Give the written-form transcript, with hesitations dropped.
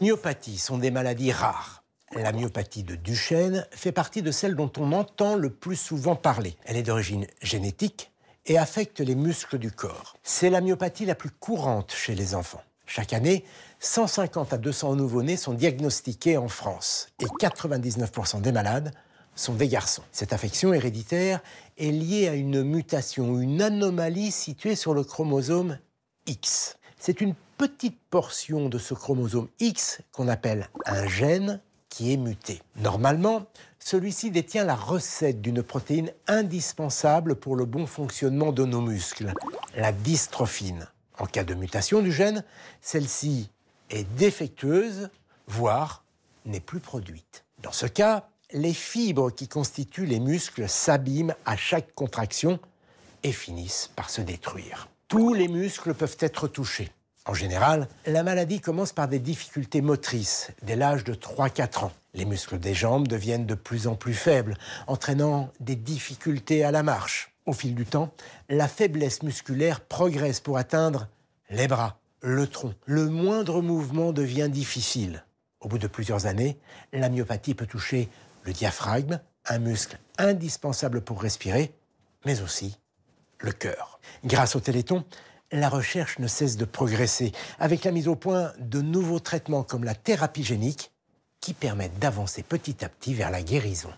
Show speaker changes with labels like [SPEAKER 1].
[SPEAKER 1] Myopathies sont des maladies rares. La myopathie de Duchenne fait partie de celles dont on entend le plus souvent parler. Elle est d'origine génétique et affecte les muscles du corps. C'est la myopathie la plus courante chez les enfants. Chaque année, 150 à 200 nouveau-nés sont diagnostiqués en France et 99% des malades sont des garçons. Cette affection héréditaire est liée à une mutation, une anomalie située sur le chromosome X. C'est une petite portion de ce chromosome X qu'on appelle un gène qui est muté. Normalement, celui-ci détient la recette d'une protéine indispensable pour le bon fonctionnement de nos muscles, la dystrophine. En cas de mutation du gène, celle-ci est défectueuse, voire n'est plus produite. Dans ce cas, les fibres qui constituent les muscles s'abîment à chaque contraction et finissent par se détruire. Tous les muscles peuvent être touchés. En général, la maladie commence par des difficultés motrices dès l'âge de 3-4 ans. Les muscles des jambes deviennent de plus en plus faibles, entraînant des difficultés à la marche. Au fil du temps, la faiblesse musculaire progresse pour atteindre les bras, le tronc. Le moindre mouvement devient difficile. Au bout de plusieurs années, la myopathie peut toucher le diaphragme, un muscle indispensable pour respirer, mais aussi le cœur. Grâce au Téléthon, la recherche ne cesse de progresser, avec la mise au point de nouveaux traitements comme la thérapie génique, qui permettent d'avancer petit à petit vers la guérison.